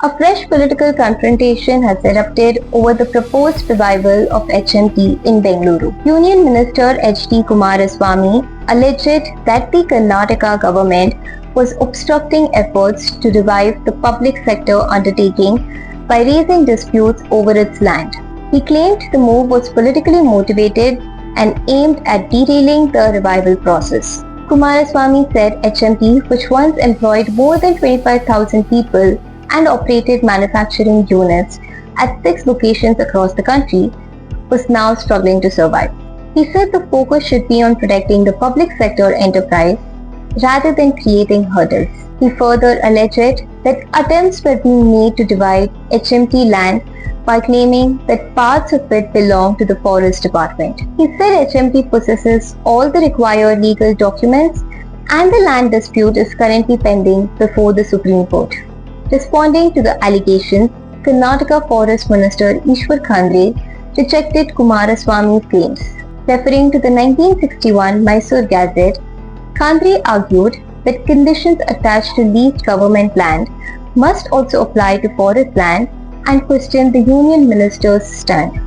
A fresh political confrontation has erupted over the proposed revival of HMT in Bengaluru. Union Minister H.D. Kumaraswamy alleged that the Karnataka government was obstructing efforts to revive the public sector undertaking by raising disputes over its land. He claimed the move was politically motivated and aimed at derailing the revival process. Kumaraswamy said HMT, which once employed more than 25,000 people and operated manufacturing units at 6 locations across the country, was now struggling to survive. He said the focus should be on protecting the public sector enterprise rather than creating hurdles. He further alleged that attempts were being made to divide HMT land by claiming that parts of it belong to the Forest Department. He said HMT possesses all the required legal documents and the land dispute is currently pending before the Supreme Court. Responding to the allegations, Karnataka Forest Minister Ishwar Khandre rejected Kumaraswamy's claims. Referring to the 1961 Mysore Gazette, Khandre argued that conditions attached to leased government land must also apply to forest land and questioned the union minister's stand.